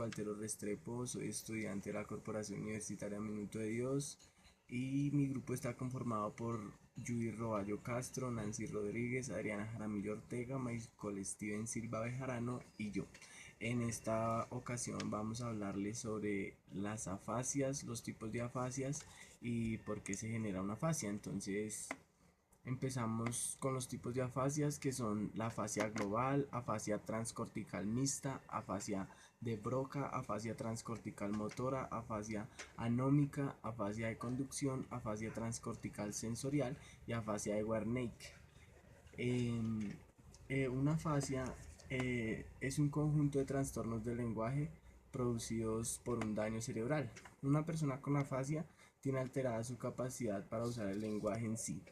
Waltero Restrepo, soy estudiante de la Corporación Universitaria Minuto de Dios y mi grupo está conformado por Yui Roballo Castro, Nancy Rodríguez, Adriana Jaramillo Ortega, Michael Steven Silva Bejarano y yo. En esta ocasión vamos a hablarles sobre las afasias, los tipos de afasias y por qué se genera una afasia. Entonces, empezamos con los tipos de afasias que son la afasia global, afasia transcortical mixta, afasia de Broca, afasia transcortical motora, afasia anómica, afasia de conducción, afasia transcortical sensorial y afasia de Wernicke. Una afasia es un conjunto de trastornos del lenguaje producidos por un daño cerebral. Una persona con afasia tiene alterada su capacidad para usar el lenguaje en sí,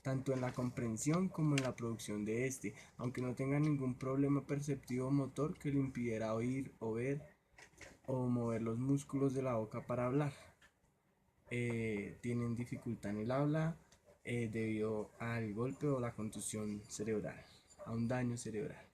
tanto en la comprensión como en la producción de este, aunque no tenga ningún problema perceptivo motor que le impidiera oír o ver o mover los músculos de la boca para hablar. Tienen dificultad en el habla debido al golpe o la contusión cerebral, a un daño cerebral.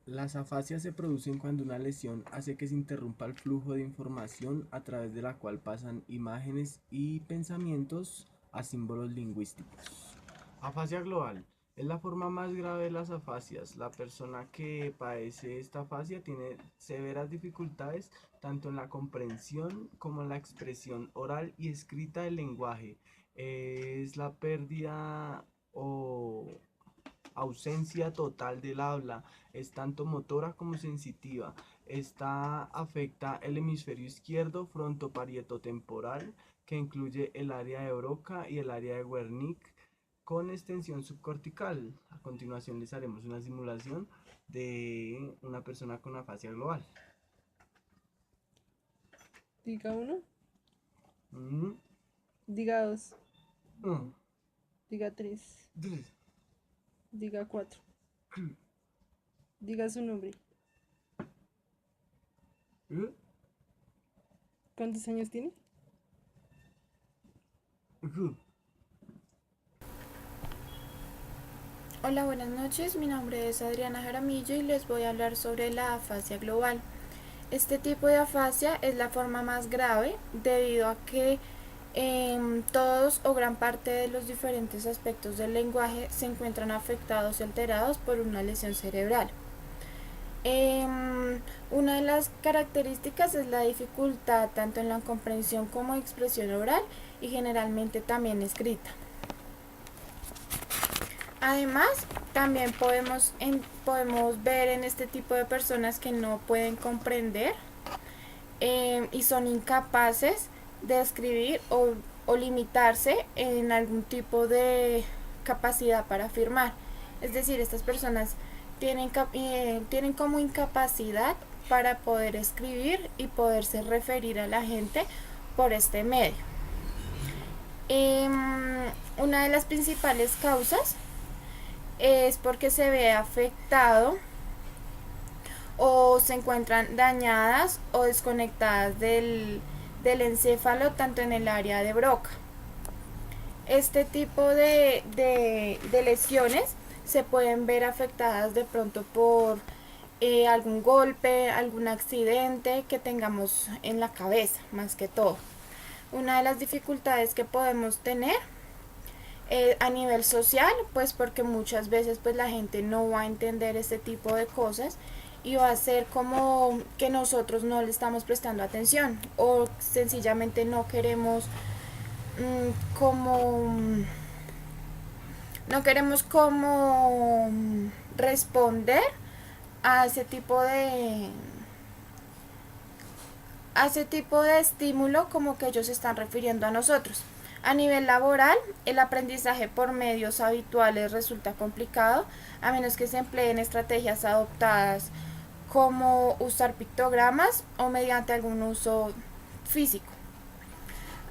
Las afasias se producen cuando una lesión hace que se interrumpa el flujo de información a través de la cual pasan imágenes y pensamientos a símbolos lingüísticos. Afasia global es la forma más grave de las afasias. La persona que padece esta afasia tiene severas dificultades tanto en la comprensión como en la expresión oral y escrita del lenguaje. Es la pérdida o ausencia total del habla, es tanto motora como sensitiva. Esta afecta el hemisferio izquierdo frontoparieto-temporal, que incluye el área de Broca y el área de Wernicke, con extensión subcortical. A continuación les haremos una simulación de una persona con afasia global. Diga uno. Mm, Diga dos. mm, Diga tres. tres, Diga cuatro. Diga su nombre. eh, ¿Cuántos años tiene? eh. Hola, buenas noches. Mi nombre es Adriana Jaramillo y les voy a hablar sobre la afasia global. Este tipo de afasia es la forma más grave debido a que todos o gran parte de los diferentes aspectos del lenguaje se encuentran afectados y alterados por una lesión cerebral. Una de las características es la dificultad tanto en la comprensión como expresión oral y generalmente también escrita. Además, también podemos ver en este tipo de personas que no pueden comprender y son incapaces de escribir o limitarse en algún tipo de capacidad para afirmar. Es decir, estas personas tienen como incapacidad para poder escribir y poderse referir a la gente por este medio. Una de las principales causas es porque se ve afectado o se encuentran dañadas o desconectadas del encéfalo tanto en el área de Broca. Este tipo de lesiones se pueden ver afectadas de pronto por algún golpe, algún accidente que tengamos en la cabeza, más que todo. Una de las dificultades que podemos tener a nivel social, pues porque muchas veces pues la gente no va a entender este tipo de cosas y va a ser como que nosotros no le estamos prestando atención o sencillamente no queremos como no queremos como responder a ese tipo de estímulo como que ellos se están refiriendo a nosotros. A nivel laboral, el aprendizaje por medios habituales resulta complicado, a menos que se empleen estrategias adoptadas como usar pictogramas o mediante algún uso físico.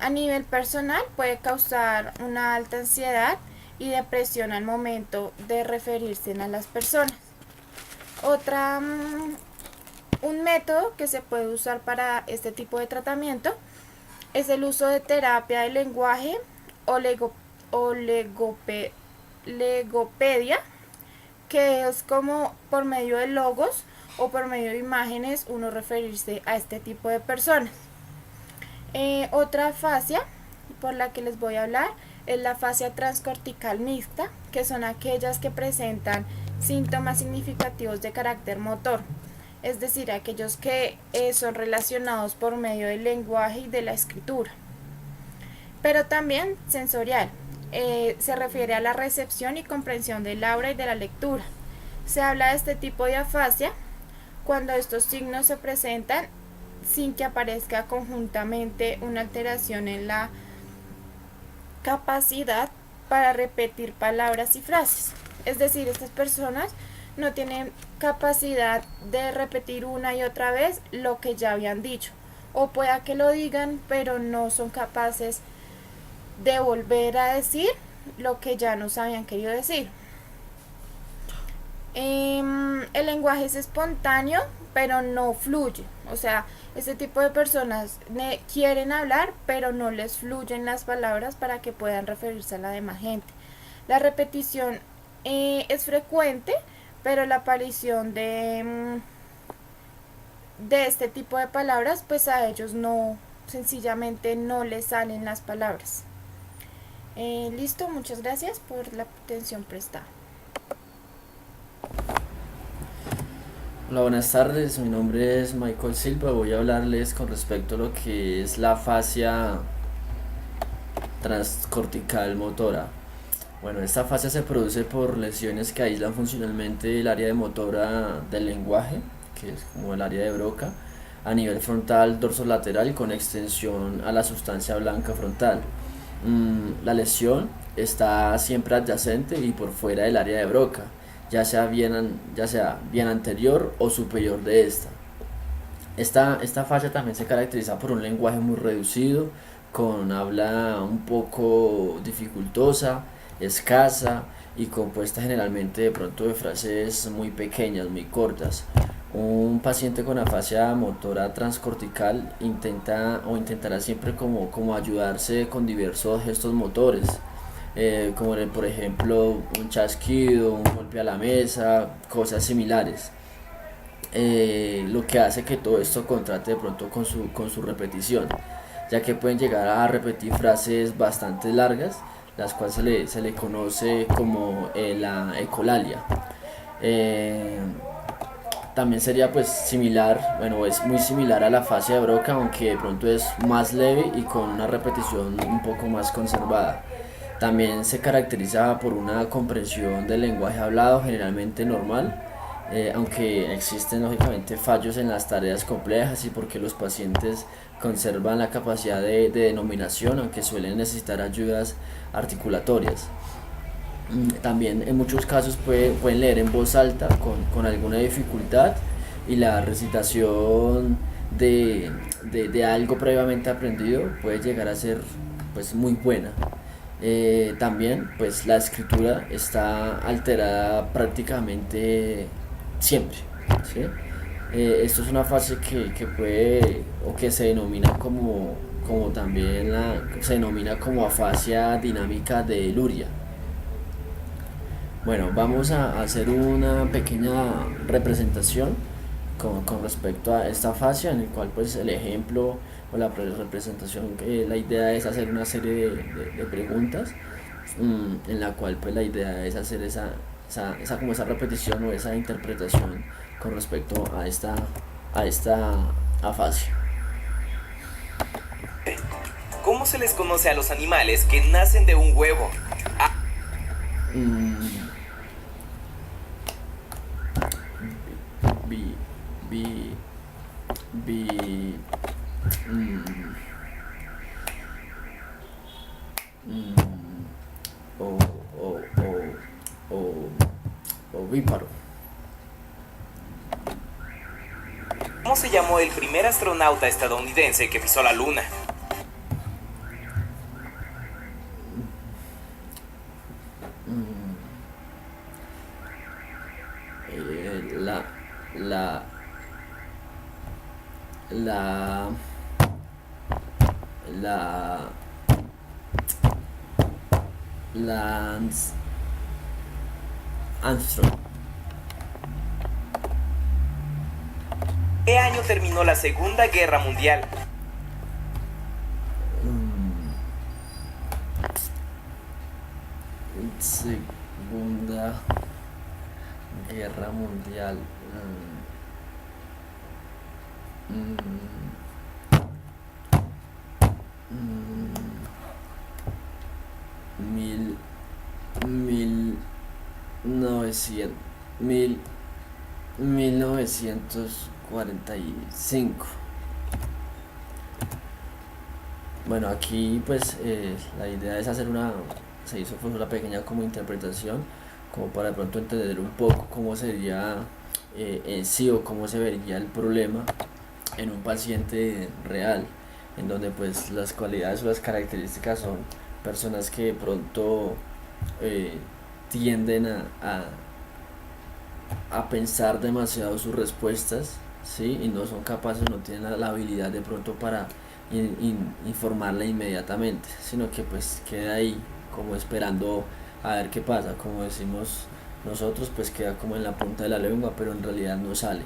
A nivel personal, puede causar una alta ansiedad y depresión al momento de referirse a las personas. Un método que se puede usar para este tipo de tratamiento es el uso de terapia de lenguaje o legopedia, que es como por medio de logos o por medio de imágenes uno referirse a este tipo de personas. Otra afasia por la que les voy a hablar es la afasia transcortical mixta, que son aquellas que presentan síntomas significativos de carácter motor, es decir, aquellos que son relacionados por medio del lenguaje y de la escritura, pero también sensorial. Se refiere a la recepción y comprensión del aura y de la lectura. Se habla de este tipo de afasia cuando estos signos se presentan sin que aparezca conjuntamente una alteración en la capacidad para repetir palabras y frases. Es decir, estas personas no tienen capacidad de repetir una y otra vez lo que ya habían dicho, o pueda que lo digan pero no son capaces de volver a decir lo que ya nos habían querido decir. El lenguaje es espontáneo pero no fluye, o sea, este tipo de personas quieren hablar pero no les fluyen las palabras para que puedan referirse a la demás gente. La repetición es frecuente, pero la aparición de este tipo de palabras, pues a ellos no, sencillamente no les salen las palabras. Listo, muchas gracias por la atención prestada. Hola, buenas tardes, mi nombre es Michael Silva, voy a hablarles con respecto a lo que es la afasia transcortical motora. Bueno, esta afasia se produce por lesiones que aíslan funcionalmente el área de motora del lenguaje, que es como el área de Broca, a nivel frontal dorsolateral con extensión a la sustancia blanca frontal. La lesión está siempre adyacente y por fuera del área de Broca, ya sea bien anterior o superior de esta. Esta fascia también se caracteriza por un lenguaje muy reducido, con habla un poco dificultosa, escasa y compuesta generalmente de pronto de frases muy pequeñas, muy cortas. Un paciente con afasia motora transcortical intentará siempre como ayudarse con diversos gestos motores, como por ejemplo un chasquido, un golpe a la mesa, cosas similares. Lo que hace que todo esto contraste de pronto con su repetición, ya que pueden llegar a repetir frases bastante largas, las cuales se le conoce como la ecolalia. También sería pues similar, bueno, es muy similar a la afasia de Broca, aunque de pronto es más leve y con una repetición un poco más conservada. También se caracteriza por una comprensión del lenguaje hablado generalmente normal, aunque existen lógicamente fallos en las tareas complejas y porque los pacientes conservan la capacidad de denominación, aunque suelen necesitar ayudas articulatorias. También en muchos casos pueden leer en voz alta con alguna dificultad, y la recitación de algo previamente aprendido puede llegar a ser pues muy buena. También pues la escritura está alterada prácticamente siempre, ¿sí? Esto es una fase que puede o que se denomina como también se denomina como afasia dinámica de Luria. Bueno, vamos a hacer una pequeña representación con respecto a esta fascia, en el cual pues el ejemplo o la representación, la idea es hacer una serie de preguntas, en la cual pues la idea es hacer esa repetición o esa interpretación con respecto a esta afasia. ¿Cómo se les conoce a los animales que nacen de un huevo? Ovíparo. ¿Cómo se llamó el primer astronauta estadounidense que pisó la luna? Lance Armstrong. ¿Qué año terminó la Segunda Guerra Mundial? Segunda Guerra Mundial. Mm, mm, mil, mil novecientos, 1945. Bueno, aquí pues la idea es hacer se hizo pues una pequeña como interpretación, como para de pronto entender un poco cómo sería en sí o cómo se vería el problema en un paciente real, en donde pues las cualidades o las características son personas que de pronto eh, tienden a pensar demasiado sus respuestas, ¿sí? Y no son capaces, no tienen la habilidad de pronto para informarla inmediatamente, sino que pues queda ahí como esperando a ver qué pasa, como decimos nosotros, pues queda como en la punta de la lengua, pero en realidad no sale.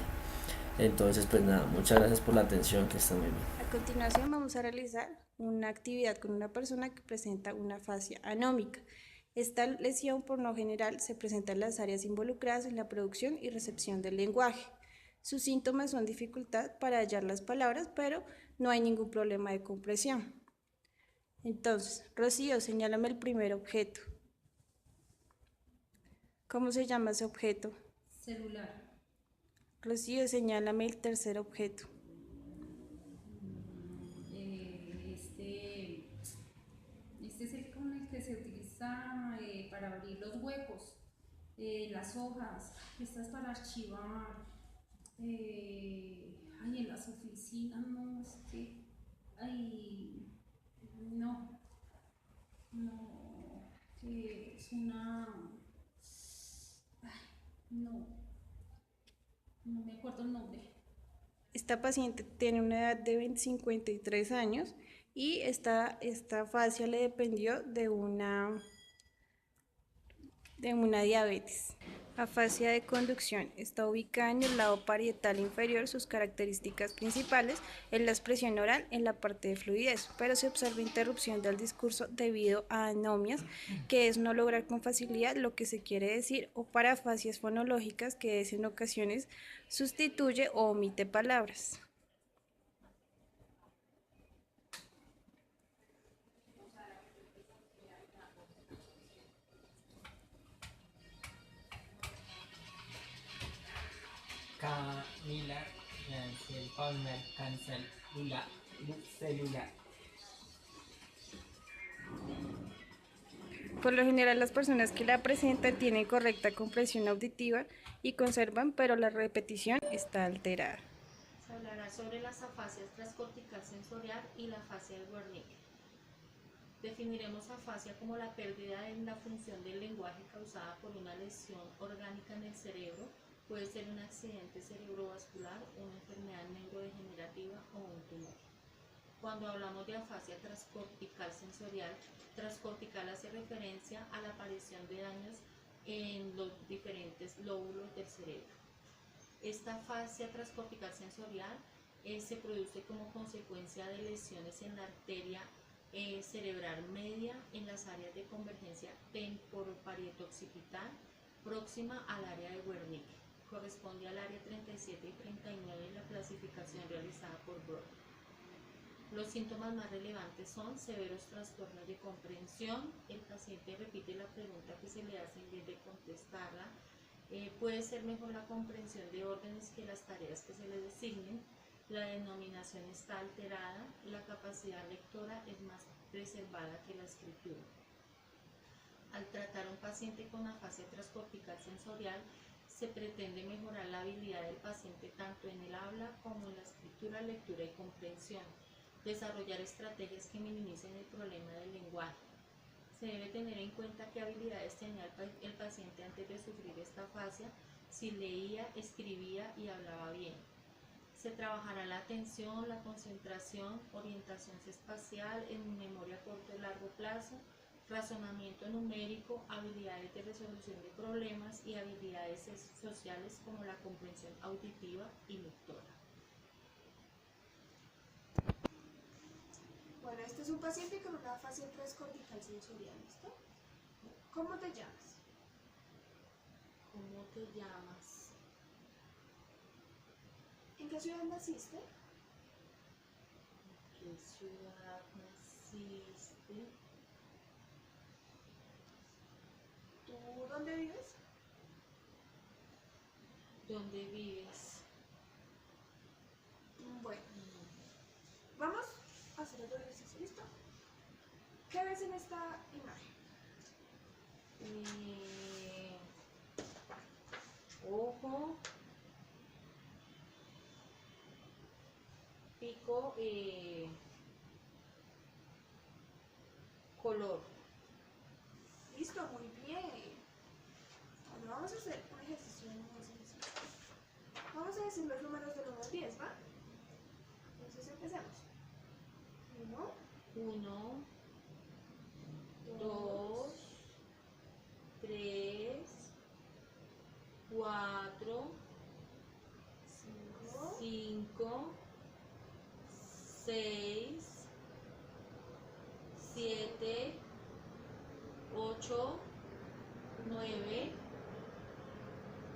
Entonces pues nada, muchas gracias por la atención, que está muy bien. A continuación vamos a realizar una actividad con una persona que presenta una afasia anómica. Esta lesión por lo general se presenta en las áreas involucradas en la producción y recepción del lenguaje. Sus síntomas son dificultad para hallar las palabras, pero no hay ningún problema de compresión. Entonces, Rocío, señálame el primer objeto. ¿Cómo se llama ese objeto? Celular. Rocío, señálame el tercer objeto. Este es el con el que se utiliza para abrir los huecos, las hojas. Esta es para archivar. En las oficinas, no, es que, no, que es no, no me acuerdo el nombre. Esta paciente tiene una edad de 53 años y esta afasia le dependió de una diabetes. Afasia de conducción está ubicada en el lado parietal inferior. Sus características principales es la expresión oral en la parte de fluidez, pero se observa interrupción del discurso debido a anomias, que es no lograr con facilidad lo que se quiere decir, o parafasias fonológicas, que es en ocasiones sustituye o omite palabras. Camila, Yancel, Palmer, Cancel, Lula, celular. Por lo general, las personas que la presentan tienen correcta comprensión auditiva y conservan, pero la repetición está alterada. Se hablará sobre las afasias transcortical sensorial y la afasia de Wernicke. Definiremos afasia como la pérdida en la función del lenguaje causada por una lesión orgánica en el cerebro. Puede ser un accidente cerebrovascular, una enfermedad neurodegenerativa o un tumor. Cuando hablamos de afasia transcortical sensorial, transcortical hace referencia a la aparición de daños en los diferentes lóbulos del cerebro. Esta afasia transcortical sensorial se produce como consecuencia de lesiones en la arteria cerebral media en las áreas de convergencia temporoparieto-occipital próxima al área de Wernicke. Corresponde al área 37 y 39 en la clasificación realizada por Broad. Los síntomas más relevantes son severos trastornos de comprensión. El paciente repite la pregunta que se le hace en vez de contestarla. Puede ser mejor la comprensión de órdenes que las tareas que se le designen. La denominación está alterada. La capacidad lectora es más preservada que la escritura. Al tratar a un paciente con afasia transcortical sensorial, se pretende mejorar la habilidad del paciente tanto en el habla como en la escritura, lectura y comprensión. Desarrollar estrategias que minimicen el problema del lenguaje. Se debe tener en cuenta qué habilidades tenía el paciente antes de sufrir esta afasia, si leía, escribía y hablaba bien. Se trabajará la atención, la concentración, orientación espacial, en memoria a corto y largo plazo, razonamiento numérico, habilidades de resolución de problemas y habilidades sociales como la comprensión auditiva y lectora. Bueno, este es un paciente con una afasia transcortical sensorial, ¿listo? ¿Cómo te llamas? ¿Cómo te llamas? ¿En qué ciudad naciste? ¿Qué ciudad naciste? ¿Tú dónde vives? ¿Dónde vives? Bueno, vamos a hacer otro ejercicio, ¿listo? ¿Qué ves en esta imagen? Ojo, pico, color. Listo, muy bien. Bueno, vamos a hacer un ejercicio muy sencillo. Vamos a decir los números del 1 al 10, ¿va? Entonces empecemos. 1, 1, 2, 3, 4, 5, 5, 6, 7, 8, 9,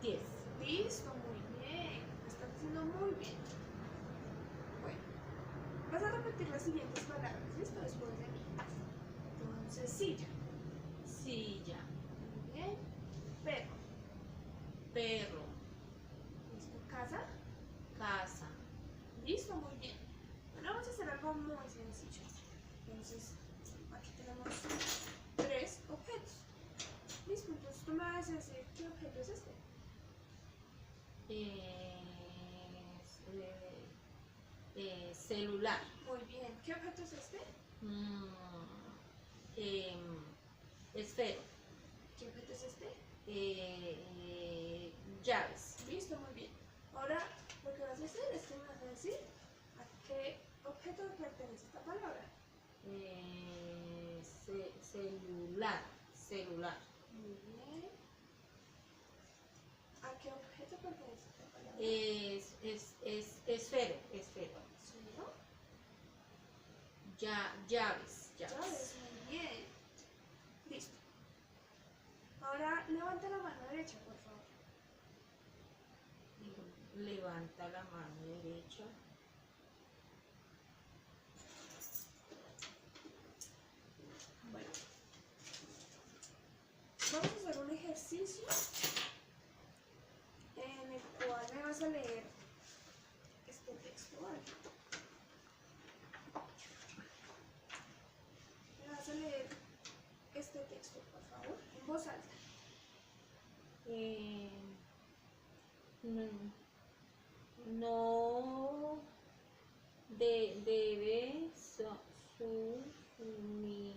10. listo, muy bien. Lo estás haciendo muy bien. Bueno, vas a repetir las siguientes palabras, ¿listo? Después de mí. Entonces, silla. Silla, Muy bien. Perro. perro, Listo. Casa. casa. Listo, muy bien. Bueno, vamos a hacer algo muy sencillo. Entonces, aquí tenemos 3 objetos. Listo, entonces tú me vas a decir qué objeto es este. Celular. Muy bien. ¿Qué objeto es este? Mm, esfero. ¿Qué objeto es este? Llaves. Listo, muy bien. Ahora lo que vas a hacer es que me vas a decir a qué objeto pertenece esta palabra. Celular. Celular. Muy bien. ¿A qué objeto pertenece esta palabra? Esfero. Esfero. Cero. Llaves. Llaves, muy bien. Listo. Ahora levanta la mano derecha, por favor. Levanta la mano derecha. Bueno. Vamos a hacer un ejercicio en el cual me vas a leer este texto, ¿vale? Me vas a leer este texto, por favor, en voz alta. No debe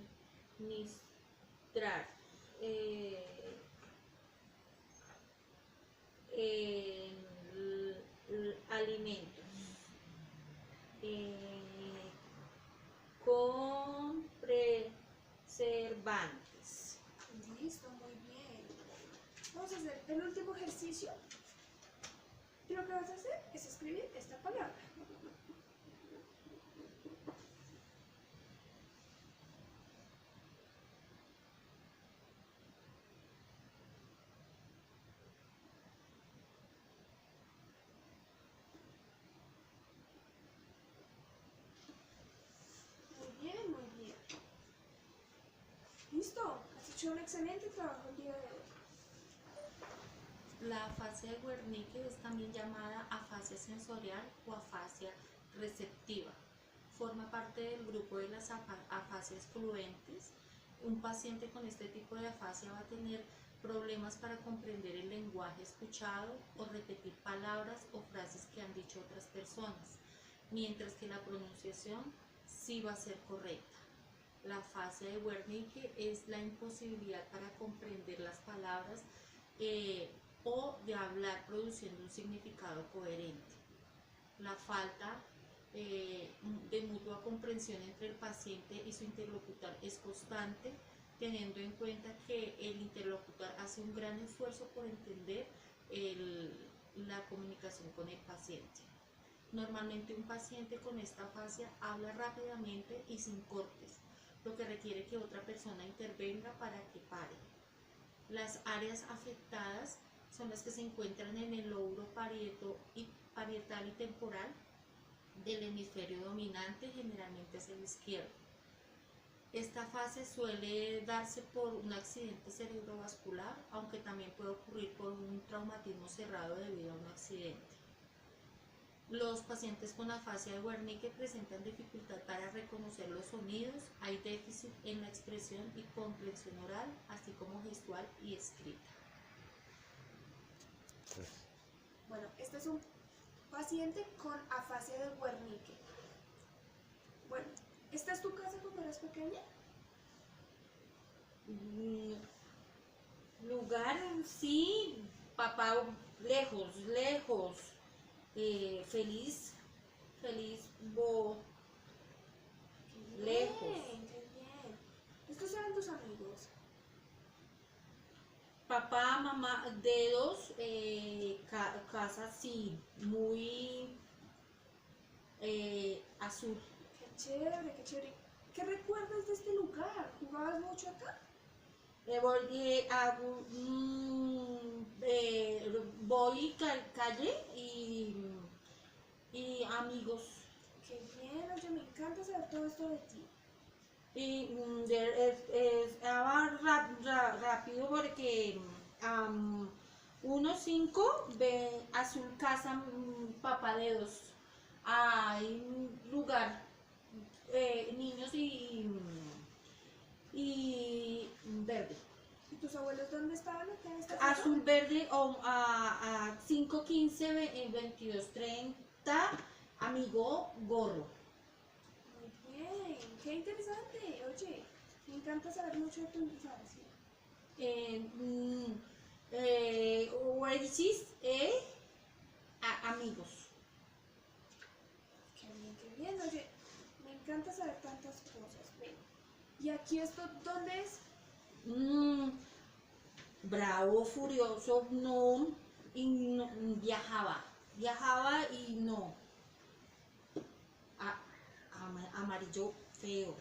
suministrar alimentos con preservantes. Listo, muy bien. Vamos a hacer el último ejercicio. Y lo que vas a hacer es escribir esta palabra. Muy bien, muy bien. Listo, has hecho un excelente trabajo el día de hoy. La afasia de Wernicke es también llamada afasia sensorial o afasia receptiva. Forma parte del grupo de las afasias fluentes. Un paciente con este tipo de afasia va a tener problemas para comprender el lenguaje escuchado o repetir palabras o frases que han dicho otras personas, mientras que la pronunciación sí va a ser correcta. La afasia de Wernicke es la imposibilidad para comprender las palabras o de hablar produciendo un significado coherente. La falta de mutua comprensión entre el paciente y su interlocutor es constante, teniendo en cuenta que el interlocutor hace un gran esfuerzo por entender la comunicación con el paciente. Normalmente un paciente con esta afasia habla rápidamente y sin cortes, lo que requiere que otra persona intervenga para que pare. Las áreas afectadas son las que se encuentran en el lóbulo parietal y temporal del hemisferio dominante, generalmente hacia la izquierda. Esta fase suele darse por un accidente cerebrovascular, aunque también puede ocurrir por un traumatismo cerrado debido a un accidente. Los pacientes con afasia de Wernicke presentan dificultad para reconocer los sonidos, hay déficit en la expresión y comprensión oral, así como gestual y escrita. Bueno, este es un paciente con afasia de Wernicke. Bueno, ¿esta es tu casa cuando eras pequeña? Lugar, sí, papá lejos, lejos, feliz, lejos. Qué bien. ¿Estos eran tus amigos? Papá, mamá, dedos, casa, sí, muy azul. Qué chévere, qué chévere. ¿Qué recuerdas de este lugar? ¿Jugabas mucho acá? Voy calle y amigos. Qué bien, oye, me encanta saber todo esto de ti. Y rápido porque 1-5 ve azul casa papá dedos. Hay lugar, niños y verde. ¿Y tus abuelos dónde estaban acá en esta Azul, verde, a 5-15, 22-30, amigo, gorro. Muy bien, qué interesante. Oye, me encanta saber mucho de tu infancia. Amigos. Qué bien. Oye, me encanta saber tantas cosas. Ven. ¿Y aquí esto dónde es? Bravo, furioso, no, y no, viajaba y no. Amarillo feo.